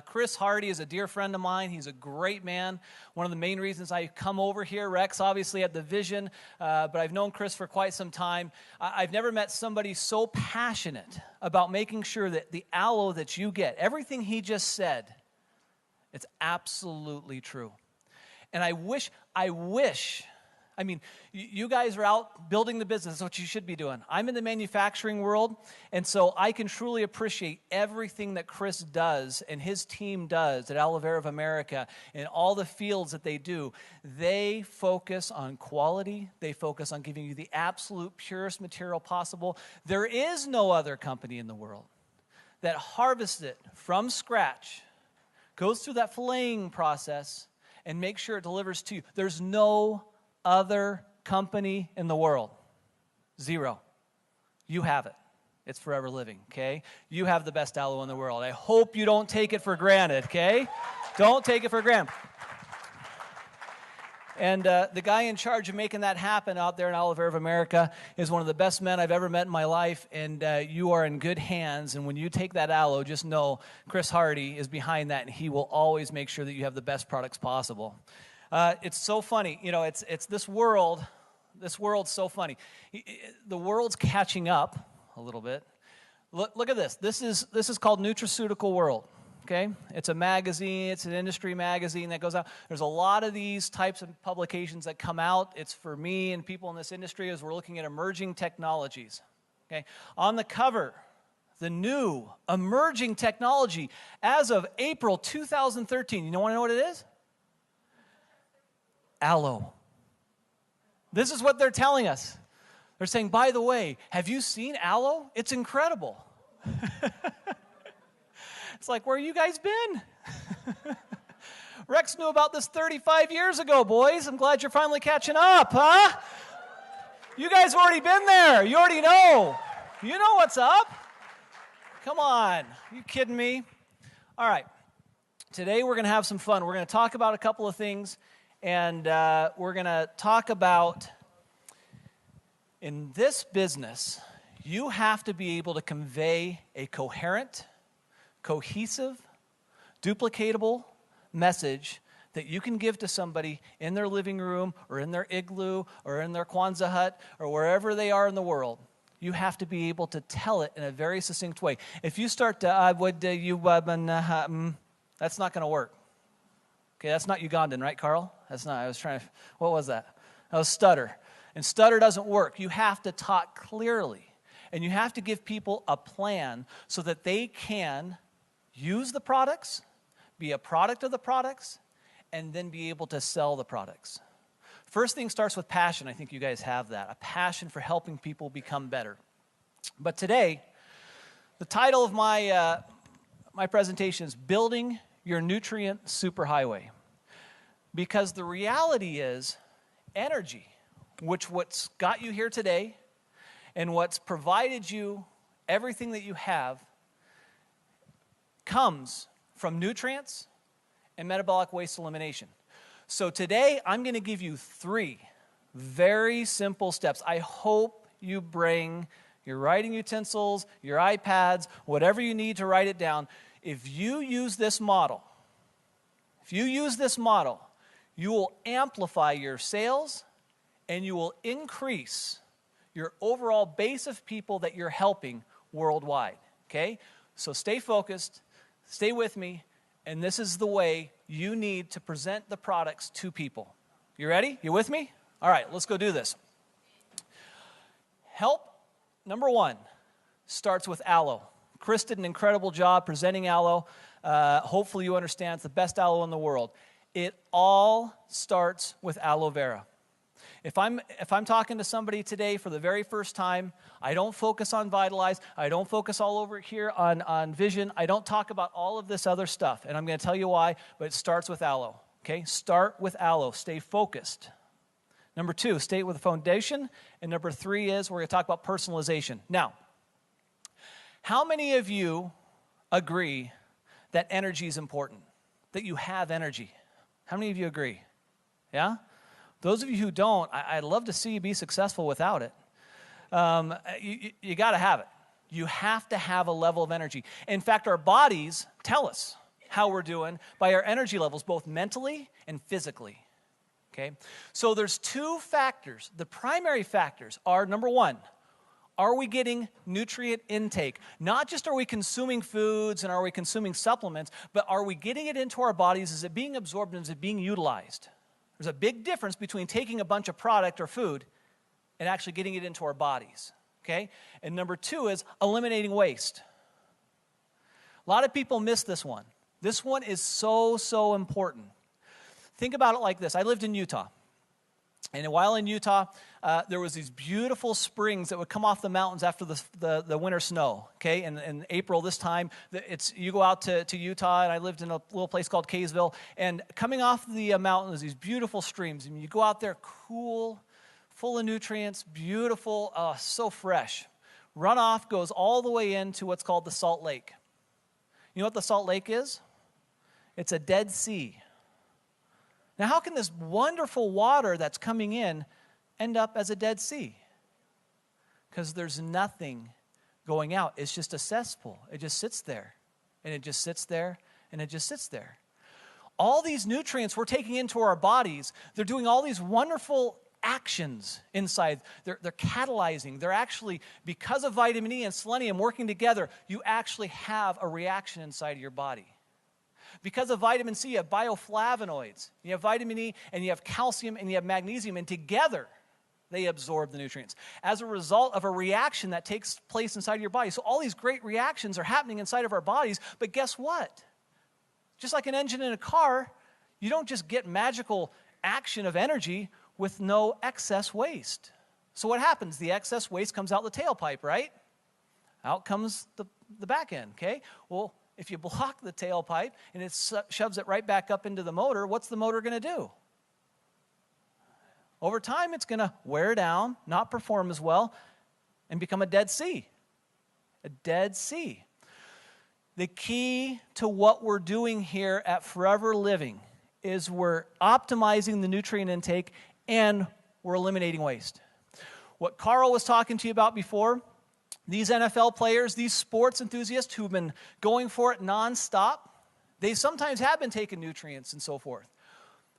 Chris Hardy is a dear friend of mine. He's a great man. One of the main reasons I come over here, Rex obviously had the vision, but I've known Chris for quite some time. I've never met somebody so passionate about making sure that the aloe that you get, everything he just said, it's absolutely true. And I wish, I mean, you guys are out building the business. That's what you should be doing. I'm in the manufacturing world, and so I can truly appreciate everything that Chris does and his team does at Aloe Vera of America and all the fields that they do. They focus on quality. They focus on giving you the absolute purest material possible. There is no other company in the world that harvests it from scratch, goes through that filleting process, and makes sure it delivers to you. There's no other company in the world. Zero. You have it. It's forever living, okay? You have the best aloe in the world. I hope you don't take it for granted, okay? Don't take it for granted. And the guy in charge of making that happen out there in Aloe Vera of America is one of the best men I've ever met in my life, and you are in good hands. And when you take that aloe, just know Chris Hardy is behind that, and he will always make sure that you have the best products possible. It's so funny, you know, it's this world's so funny. The world's catching up a little bit. Look at this. This is called Nutraceutical World, okay? It's a magazine, it's an industry magazine that goes out. There's a lot of these types of publications that come out. It's for me and people in this industry as we're looking at emerging technologies, okay? On the cover, the new emerging technology as of April 2013. You want to know what it is? Aloe. This is what they're telling us. They're saying, by the way, have you seen aloe? It's incredible. It's like, where have you guys been? Rex knew about this 35 years ago, boys. I'm glad you're finally catching up, huh? You guys have already been there. You already know. You know what's up. Come on. Are you kidding me? All right. Today we're going to have some fun. We're going to talk about a couple of things. And we're going to talk about, in this business, you have to be able to convey a coherent, cohesive, duplicatable message that you can give to somebody in their living room or in their igloo or in their Kwanzaa hut or wherever they are in the world. You have to be able to tell it in a very succinct way. If you start to, that's not going to work. Okay, that's not Ugandan, right, Carl? That's not, I was trying to, what was that? That was stutter. And stutter doesn't work. You have to talk clearly. And you have to give people a plan so that they can use the products, be a product of the products, and then be able to sell the products. First thing starts with passion. I think you guys have that. A passion for helping people become better. But today, the title of my presentation is Building Your Nutrient Superhighway. Because the reality is energy, what's got you here today and what's provided you everything that you have comes from nutrients and metabolic waste elimination. So today I'm going to give you 3 very simple steps. I hope you bring your writing utensils, your iPads, whatever you need to write it down. If you use this model, you will amplify your sales and you will increase your overall base of people that you're helping worldwide, okay? So stay focused, stay with me, and this is the way you need to present the products to people. You ready? You with me? All right, let's go do this. Help, number 1, starts with aloe. Chris did an incredible job presenting aloe. Hopefully you understand it's the best aloe in the world. It all starts with aloe vera. If I'm talking to somebody today for the very first time, I don't focus on Vitalize. I don't focus all over here on Vision. I don't talk about all of this other stuff. And I'm going to tell you why, but it starts with aloe. Okay? Start with aloe. Stay focused. Number 2, stay with the foundation. And number 3 is we're going to talk about personalization. Now, how many of you agree that energy is important? That you have energy? How many of you agree? Yeah? Those of you who don't, I'd love to see you be successful without it. You got to have it. You have to have a level of energy. In fact, our bodies tell us. how we're doing by our energy levels, both mentally and physically. Okay? So there's two factors. The primary factors are, number one, are we getting nutrient intake? Not just are we consuming foods and are we consuming supplements, but are we getting it into our bodies? Is it being absorbed and is it being utilized? There's a big difference between taking a bunch of product or food and actually getting it into our bodies. Okay? And number two is eliminating waste. A lot of people miss this one. This one is so important. Think about it like this. I lived in Utah. And while in Utah, there was these beautiful springs that would come off the mountains after the winter snow. Okay, and in April this time, you go out to Utah, and I lived in a little place called Kaysville, and coming off the mountain is these beautiful streams. And you go out there, cool, full of nutrients, beautiful, so fresh. Runoff goes all the way into what's called the Salt Lake. You know what the Salt Lake is? It's a Dead Sea. Now, how can this wonderful water that's coming in end up as a Dead Sea? Because there's nothing going out. It's just a cesspool. It just sits there, and it just sits there, and it just sits there. All these nutrients we're taking into our bodies, they're doing all these wonderful actions inside. They're catalyzing. They're actually, because of vitamin E and selenium working together, you actually have a reaction inside of your body. Because of vitamin C, you have bioflavonoids. You have vitamin E, and you have calcium, and you have magnesium, and together they absorb the nutrients as a result of a reaction that takes place inside of your body. So all these great reactions are happening inside of our bodies, but guess what? Just like an engine in a car, you don't just get magical action of energy with no excess waste. So what happens? The excess waste comes out the tailpipe, right? Out comes the back end, okay? Well, if you block the tailpipe and it shoves it right back up into the motor, what's the motor going to do? Over time, it's going to wear down, not perform as well, and become a Dead Sea. A Dead Sea. The key to what we're doing here at Forever Living is we're optimizing the nutrient intake and we're eliminating waste. What Carl was talking to you about before, these NFL players, these sports enthusiasts who've been going for it nonstop, they sometimes have been taking nutrients and so forth.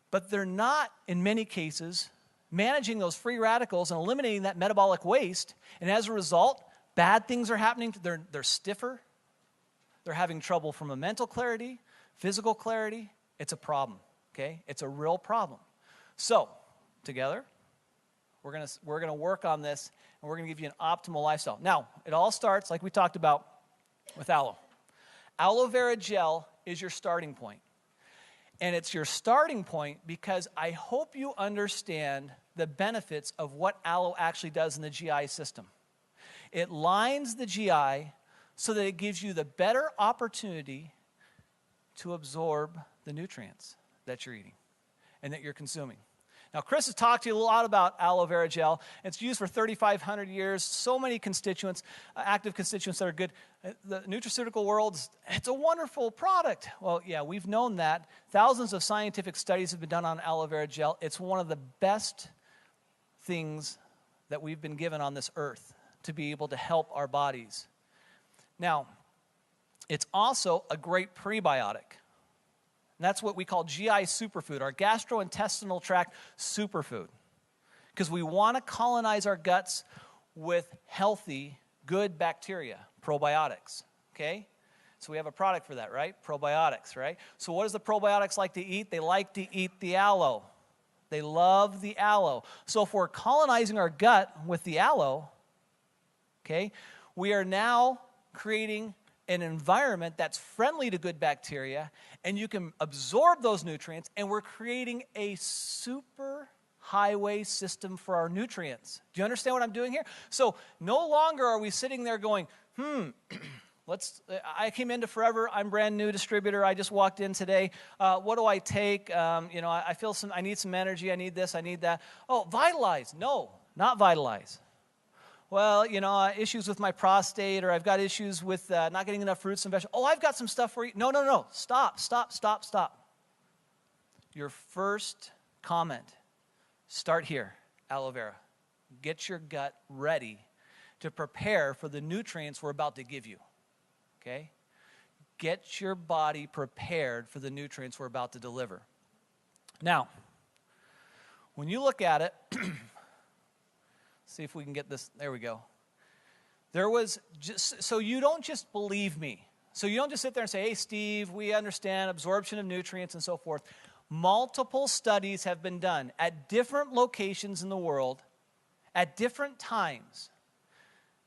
But they're not, in many cases, managing those free radicals and eliminating that metabolic waste. And as a result, bad things are happening. They're stiffer. They're having trouble from a mental clarity, physical clarity. It's a problem, okay? It's a real problem. So, together, we're gonna work on this, and we're going to give you an optimal lifestyle. Now, it all starts, like we talked about, with aloe. Aloe vera gel is your starting point. And it's your starting point because I hope you understand the benefits of what aloe actually does in the GI system. It lines the GI so that it gives you the better opportunity to absorb the nutrients that you're eating and that you're consuming. Now, Chris has talked to you a lot about aloe vera gel. It's used for 3,500 years. So many constituents, active constituents that are good. The nutraceutical world, it's a wonderful product. Well, yeah, we've known that. Thousands of scientific studies have been done on aloe vera gel. It's one of the best things that we've been given on this earth to be able to help our bodies. Now, it's also a great prebiotic. And that's what we call GI superfood, our gastrointestinal tract superfood. Because we want to colonize our guts with healthy, good bacteria, probiotics, okay? So we have a product for that, right? Probiotics, right? So what does the probiotics like to eat? They like to eat the aloe. They love the aloe. So if we're colonizing our gut with the aloe, okay, we are now creating an environment that's friendly to good bacteria, and you can absorb those nutrients, and we're creating a super highway system for our nutrients. Do you understand what I'm doing here? So no longer are we sitting there going, I came into Forever, I'm brand new distributor, I just walked in today, what do I take? I feel I need some energy, I need this, I need that. Oh, Vitalize. No, not Vitalize. Well, issues with my prostate, or I've got issues with not getting enough fruits and vegetables. Oh, I've got some stuff for you. No. Stop. Your first comment, start here, aloe vera. Get your gut ready to prepare for the nutrients we're about to give you, okay? get your body prepared for the nutrients we're about to deliver. Now, when you look at it, see if we can get this, there we go. There was just, so you don't just believe me. So you don't just sit there and say, hey, Steve, we understand absorption of nutrients and so forth. Multiple studies have been done at different locations in the world at different times.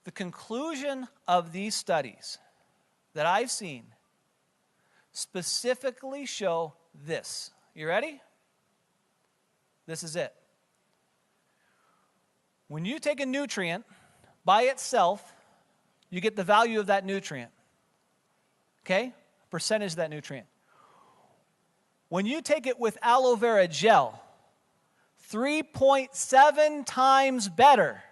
The conclusion of these studies that I've seen specifically show this. You ready? This is it. When you take a nutrient by itself, you get the value of that nutrient. Okay? Percentage of that nutrient. When you take it with aloe vera gel, 3.7 times better.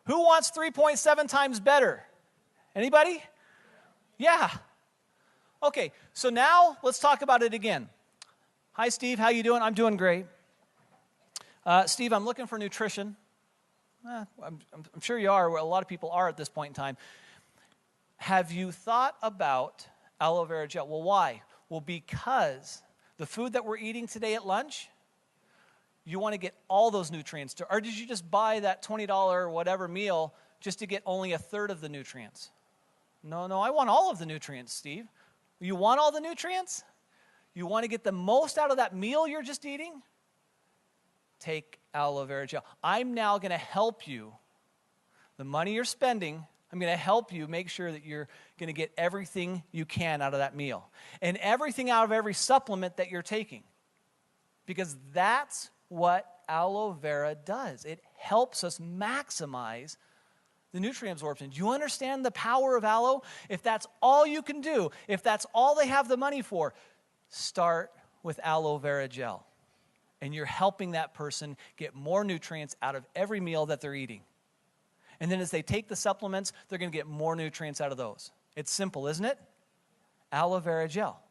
Who wants 3.7 times better? Anybody? Yeah. Okay, so now let's talk about it again. Hi, Steve. How you doing? I'm doing great. Steve, I'm looking for nutrition. I'm sure you are. A lot of people are at this point in time. Have you thought about aloe vera gel? Well, why? Well, because the food that we're eating today at lunch, you want to get all those nutrients. Or did you just buy that $20 whatever meal just to get only a third of the nutrients? No, I want all of the nutrients, Steve. You want all the nutrients? You want to get the most out of that meal you're just eating? Take aloe vera gel. I'm now going to help you. The money you're spending, I'm going to help you make sure that you're going to get everything you can out of that meal. And everything out of every supplement that you're taking. Because that's what aloe vera does. It helps us maximize the nutrient absorption. Do you understand the power of aloe? If that's all you can do, if that's all they have the money for, start with aloe vera gel. And you're helping that person get more nutrients out of every meal that they're eating. And then as they take the supplements, they're going to get more nutrients out of those. It's simple, isn't it? Aloe vera gel.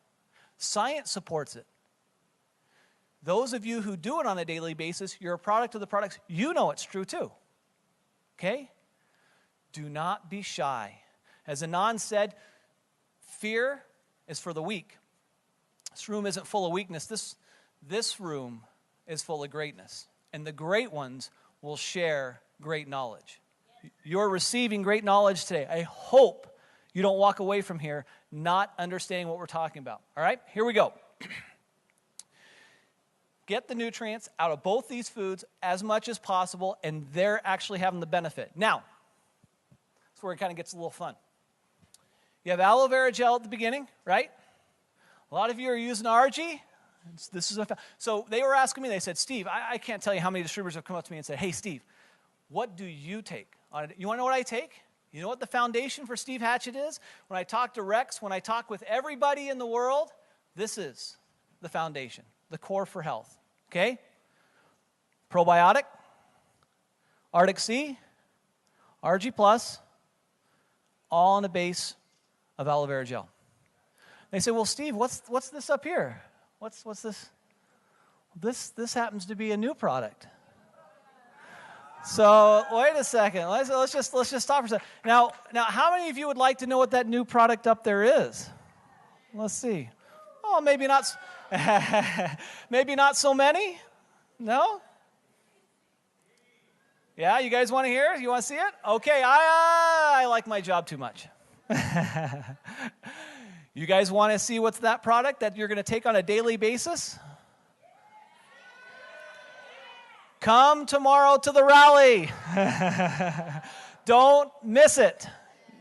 Science supports it. Those of you who do it on a daily basis, you're a product of the products, you know it's true too. Okay? Do not be shy. As Anand said, fear is for the weak. This room isn't full of weakness. This room is full of greatness. And the great ones will share great knowledge. You're receiving great knowledge today. I hope you don't walk away from here not understanding what we're talking about. All right? Here we go. Get the nutrients out of both these foods as much as possible, and they're actually having the benefit. Now, that's where it kind of gets a little fun. You have aloe vera gel at the beginning, right? A lot of you are using RG. So they were asking me, they said, Steve, I can't tell you how many distributors have come up to me and said, hey, Steve, what do you take? You want to know what I take? You know what the foundation for Steve Hatchett is? When I talk to Rex, when I talk with everybody in the world, this is the foundation, the core for health. Okay? Probiotic, Arctic Sea, RG+, all on the base of aloe vera gel. They say, well, Steve, what's this up here? What's this? This happens to be a new product. So wait a second. Let's just stop for a second. Now, how many of you would like to know what that new product up there is? Let's see. Oh, maybe not. Maybe not so many. No. Yeah, you guys want to hear it? You want to see it? Okay. I like my job too much. You guys want to see what's that product that you're going to take on a daily basis? Come tomorrow to the rally. Don't miss it.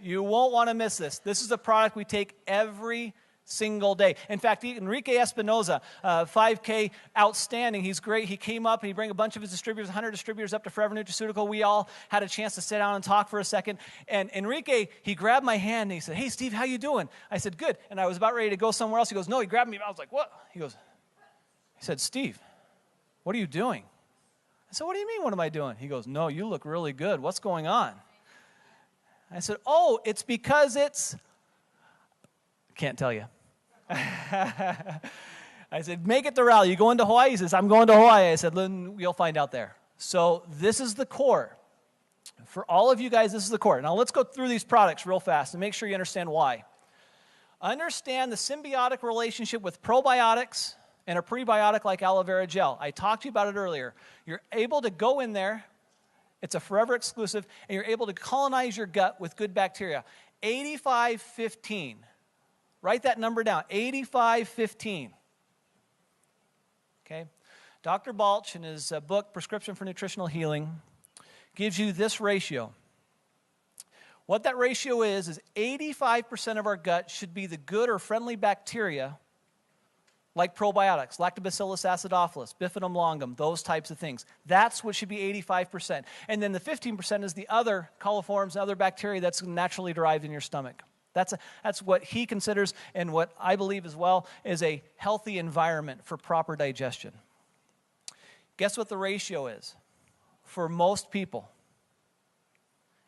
You won't want to miss this. This is a product we take every single day. In fact, Enrique Espinoza, 5K, outstanding. He's great. He came up and he brought a bunch of his distributors, 100 distributors up to Forever Nutraceutical. We all had a chance to sit down and talk for a second. And Enrique, he grabbed my hand and he said, hey, Steve, how you doing? I said, good. And I was about ready to go somewhere else. He goes, no, he grabbed me. I was like, what? He said, Steve, what are you doing? I said, what do you mean, what am I doing? He goes, no, you look really good. What's going on? I said, oh, it's because it's, can't tell you. I said, make it to rally. You going to Hawaii? He says, I'm going to Hawaii. I said, you'll find out there. So this is the core. For all of you guys, this is the core. Now let's go through these products real fast and make sure you understand why. Understand the symbiotic relationship with probiotics and a prebiotic like aloe vera gel. I talked to you about it earlier. You're able to go in there, it's a forever exclusive, and you're able to colonize your gut with good bacteria. 85-15. Write that number down, 85-15. Okay? Dr. Balch, in his book, Prescription for Nutritional Healing, gives you this ratio. What that ratio is 85% of our gut should be the good or friendly bacteria like probiotics, Lactobacillus acidophilus, Bifidum longum, those types of things. That's what should be 85%. And then the 15% is the other coliforms and other bacteria that's naturally derived in your stomach. That's what he considers, and what I believe as well, is a healthy environment for proper digestion. Guess what the ratio is for most people?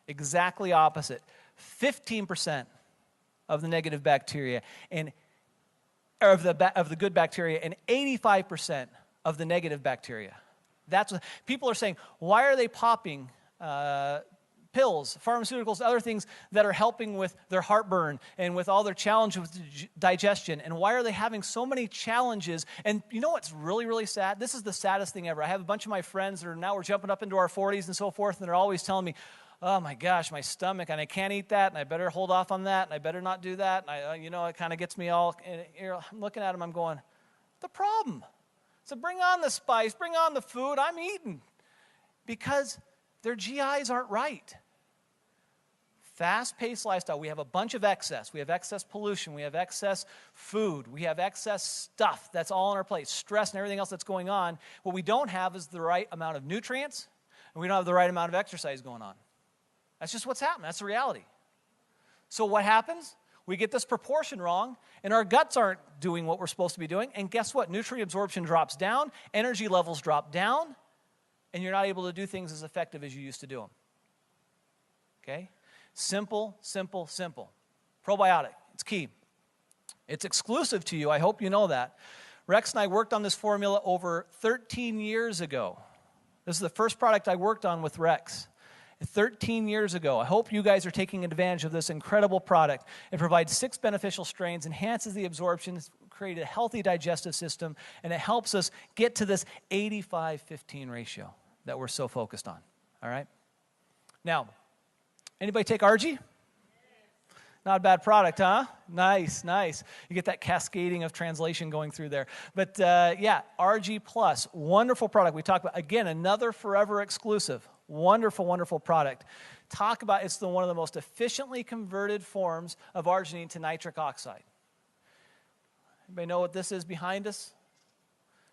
Exactly opposite. 15% of the negative bacteria of the good bacteria, and 85% of the negative bacteria. That's what people are saying. Why are they popping pills, pharmaceuticals, other things that are helping with their heartburn and with all their challenges with digestion? And why are they having so many challenges? And you know what's really, really sad? This is the saddest thing ever. I have a bunch of my friends that are now, we're jumping up into our 40s and so forth, and they're always telling me, oh my gosh, my stomach, and I can't eat that, and I better hold off on that, and I better not do that, and it kind of gets me all, I'm looking at them, I'm going, the problem? So bring on the spice, bring on the food, I'm eating. Because their GIs aren't right. Fast-paced lifestyle, we have a bunch of excess. We have excess pollution, we have excess food, we have excess stuff that's all on our plate, stress and everything else that's going on. What we don't have is the right amount of nutrients, and we don't have the right amount of exercise going on. That's just what's happening. That's the reality. So what happens? We get this proportion wrong, and our guts aren't doing what we're supposed to be doing. And guess what? Nutrient absorption drops down, energy levels drop down, and you're not able to do things as effective as you used to do them. Okay? Simple, simple, simple. Probiotic. It's key. It's exclusive to you. I hope you know that. Rex and I worked on this formula over 13 years ago. This is the first product I worked on with Rex. 13 years ago. I hope you guys are taking advantage of this incredible product. It provides 6 beneficial strains, enhances the absorption, creates a healthy digestive system, and it helps us get to this 85-15 ratio that we're so focused on. All right? Now, anybody take RG? Not a bad product, huh? Nice, nice. You get that cascading of translation going through there. But yeah, RG Plus, wonderful product. We talked about, again, another forever exclusive. Wonderful, wonderful product. Talk about, it's one of the most efficiently converted forms of arginine to nitric oxide. Anybody know what this is behind us?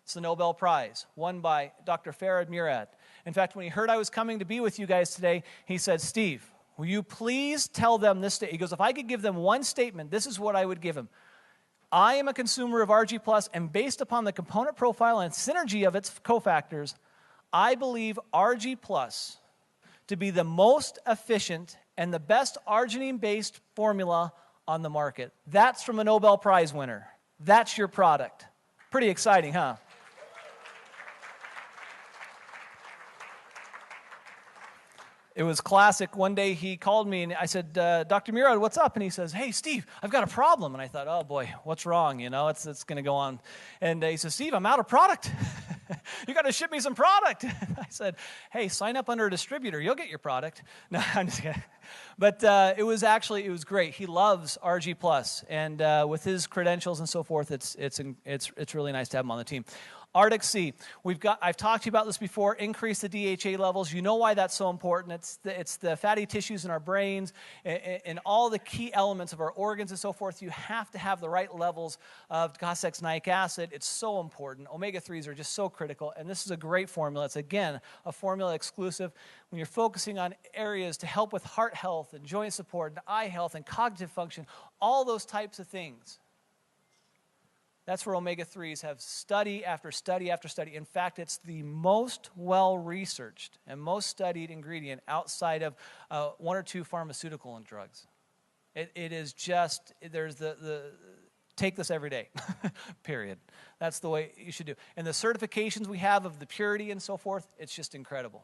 It's the Nobel Prize, won by Dr. Farhad Murad. In fact, when he heard I was coming to be with you guys today, he said, Steve, will you please tell them this statement? He goes, if I could give them one statement, this is what I would give them. I am a consumer of RG Plus, and based upon the component profile and synergy of its cofactors, I believe RG Plus to be the most efficient and the best arginine-based formula on the market. That's from a Nobel Prize winner. That's your product. Pretty exciting, huh? It was classic. One day he called me and I said, Dr. Murad, what's up? And he says, hey, Steve, I've got a problem. And I thought, oh boy, what's wrong? You know, it's going to go on. And he says, Steve, I'm out of product. You got to ship me some product. I said, hey, sign up under a distributor. You'll get your product. No, I'm just kidding. But it was great. He loves RG Plus, and with his credentials and so forth, it's really nice to have him on the team. Arctic Sea. I've talked to you about this before. Increase the DHA levels. You know why that's so important. It's the fatty tissues in our brains and all the key elements of our organs and so forth. You have to have the right levels of docosahexaenoic acid. It's so important. Omega-3s are just so critical, and this is a great formula. It's, again, a formula exclusive. When you're focusing on areas to help with heart health and joint support and eye health and cognitive function, all those types of things. That's where omega-3s have study after study after study. In fact, it's the most well-researched and most studied ingredient outside of 1 or 2 pharmaceutical and drugs. It is just, there's take this every day, period. That's the way you should do. And the certifications we have of the purity and so forth, it's just incredible.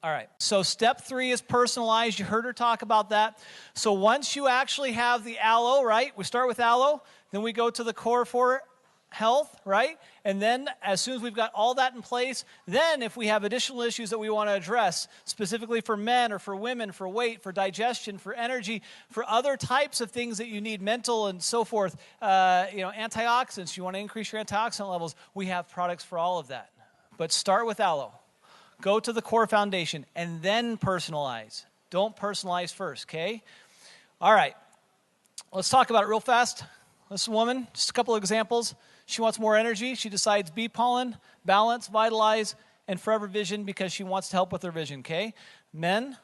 All right, so step 3 is personalized. You heard her talk about that. So once you actually have the aloe, right? We start with aloe, then we go to the core for health, right? And then as soon as we've got all that in place, then if we have additional issues that we want to address, specifically for men or for women, for weight, for digestion, for energy, for other types of things that you need, mental and so forth, antioxidants, you want to increase your antioxidant levels, we have products for all of that. But start with aloe. Go to the core foundation and then personalize. Don't personalize first, okay? All right, let's talk about it real fast. This woman, just a couple of examples. She wants more energy. She decides bee pollen, balance, vitalize, and forever vision because she wants to help with her vision, okay? Men,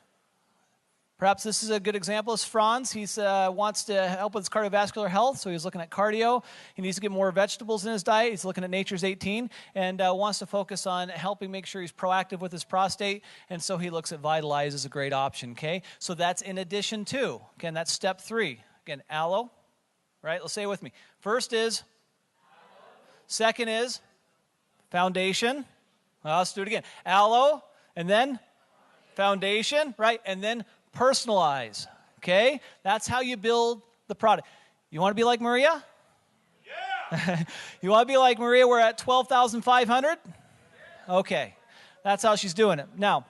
perhaps this is a good example. Is Franz. He wants to help with his cardiovascular health, so he's looking at cardio. He needs to get more vegetables in his diet. He's looking at Nature's 18 and wants to focus on helping make sure he's proactive with his prostate, and so he looks at Vitalize as a great option, okay? So that's in addition to. Again, that's step 3. Again, aloe, right? Let's say it with me. First is second is foundation. Well, let's do it again. Aloe, and then foundation, right? And then personalize, okay? That's how you build the product. You want to be like Maria? Yeah! You want to be like Maria? We're at 12,500? Okay. That's how she's doing it. Now,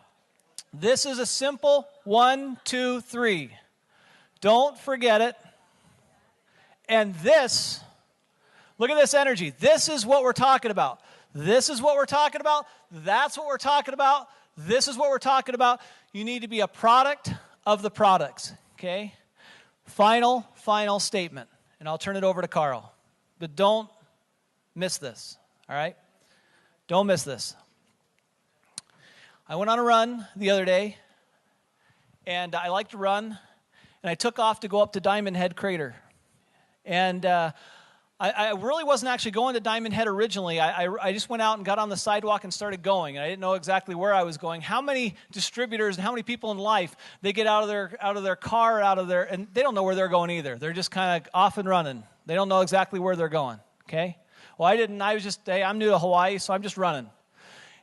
this is a simple 1, 2, 3. Don't forget it. And this, look at this energy. This is what we're talking about. This is what we're talking about. That's what we're talking about. This is what we're talking about. You need to be a product of the products, okay? Final statement, and I'll turn it over to Carl. But don't miss this, all right? Don't miss this. I went on a run the other day, and I like to run, and I took off to go up to Diamond Head Crater. And I really wasn't actually going to Diamond Head originally. I just went out and got on the sidewalk and started going. And I didn't know exactly where I was going. How many distributors and how many people in life, they get out of their car, and they don't know where they're going either. They're just kind of off and running. They don't know exactly where they're going, okay? Well, I didn't. I was just, hey, I'm new to Hawaii, so I'm just running.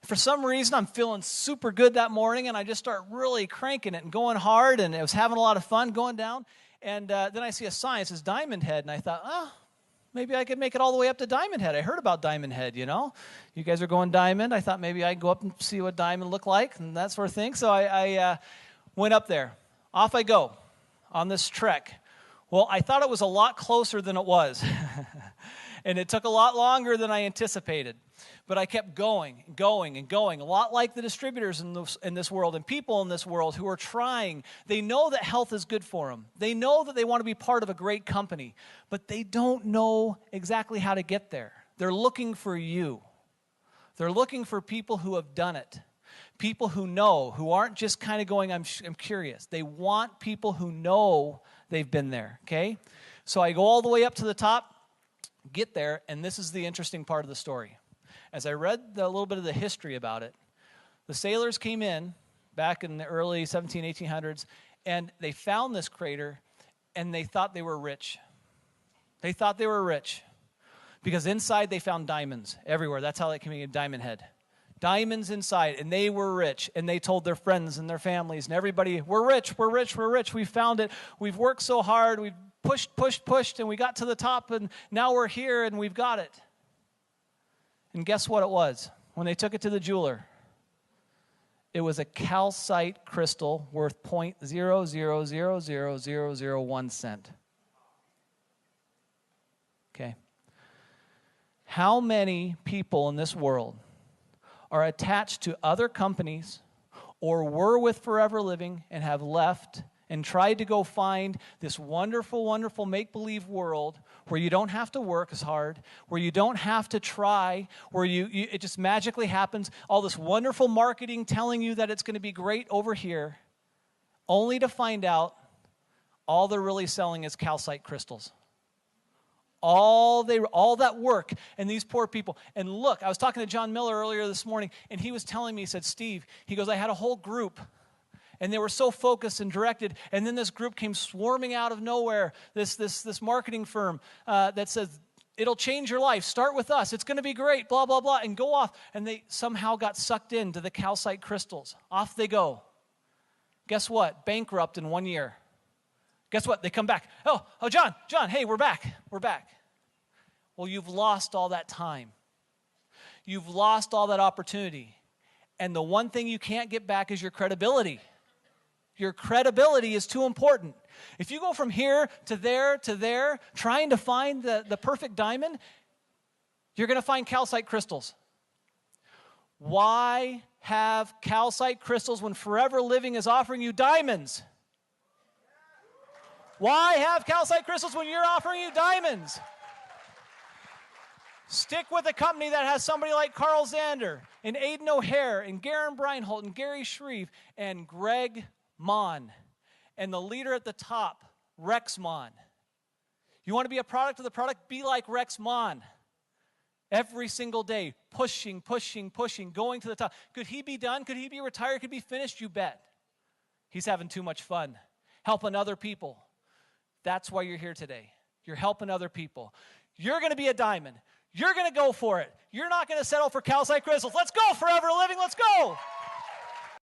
For some reason, I'm feeling super good that morning, and I just start really cranking it and going hard, and I was having a lot of fun going down. And then I see a sign. It says Diamond Head, and I thought, maybe I could make it all the way up to Diamond Head. I heard about Diamond Head, you know. You guys are going Diamond. I thought maybe I'd go up and see what Diamond looked like and that sort of thing. So I went up there. Off I go on this trek. Well, I thought it was a lot closer than it was. And it took a lot longer than I anticipated. But I kept going, a lot like the distributors in this world and people in this world who are trying. They know that health is good for them. They know that they want to be part of a great company, but they don't know exactly how to get there. They're looking for you. They're looking for people who have done it, people who know, who aren't just kind of going, I'm curious. They want people who know they've been there, okay? So I go all the way up to the top, get there, and this is the interesting part of the story. As I read a little bit of the history about it, the sailors came in back in the early 1800s, and they found this crater, and they thought they were rich. They thought they were rich because inside they found diamonds everywhere. That's how they came in Diamond Head. Diamonds inside, and they were rich, and they told their friends and their families and everybody, we're rich, we're rich, we're rich. We found it. We've worked so hard. We've pushed, and we got to the top, and now we're here, and we've got it. And guess what it was? When they took it to the jeweler, it was a calcite crystal worth 0.0000001 cent. Okay. How many people in this world are attached to other companies or were with Forever Living and have left and tried to go find this wonderful, wonderful make-believe world where you don't have to work as hard, where you don't have to try, where it just magically happens, all this wonderful marketing telling you that it's going to be great over here, only to find out all they're really selling is calcite crystals. All that work, and these poor people. And look, I was talking to John Miller earlier this morning, and he was telling me, he said, Steve, he goes, I had a whole group, and they were so focused and directed, and then this group came swarming out of nowhere, this marketing firm that says, It'll change your life. Start with us. It's going to be great, blah, blah, blah, and go off. And they somehow got sucked into the calcite crystals. Off they go. Guess what? Bankrupt in 1 year. Guess what? They come back. Oh, John, hey, we're back. We're back. Well, you've lost all that time. You've lost all that opportunity. And the one thing you can't get back is your credibility. Your credibility is too important. If you go from here to there, trying to find the perfect diamond, you're going to find calcite crystals. Why have calcite crystals when Forever Living is offering you diamonds? Why have calcite crystals when you're offering you diamonds? Stick with a company that has somebody like Carl Zander and Aidan O'Hare and Garen Breinholt and Gary Shreve and Greg Mon and the leader at the top, Rex Mon. You want to be a product of the product? Be like Rex Mon. Every single day, pushing, going to the top. Could he be done? Could he be retired? Could he be finished? You bet. He's having too much fun, helping other people. That's why you're here today. You're helping other people. You're going to be a diamond. You're going to go for it. You're not going to settle for calcite crystals. Let's go, Forever Living. Let's go.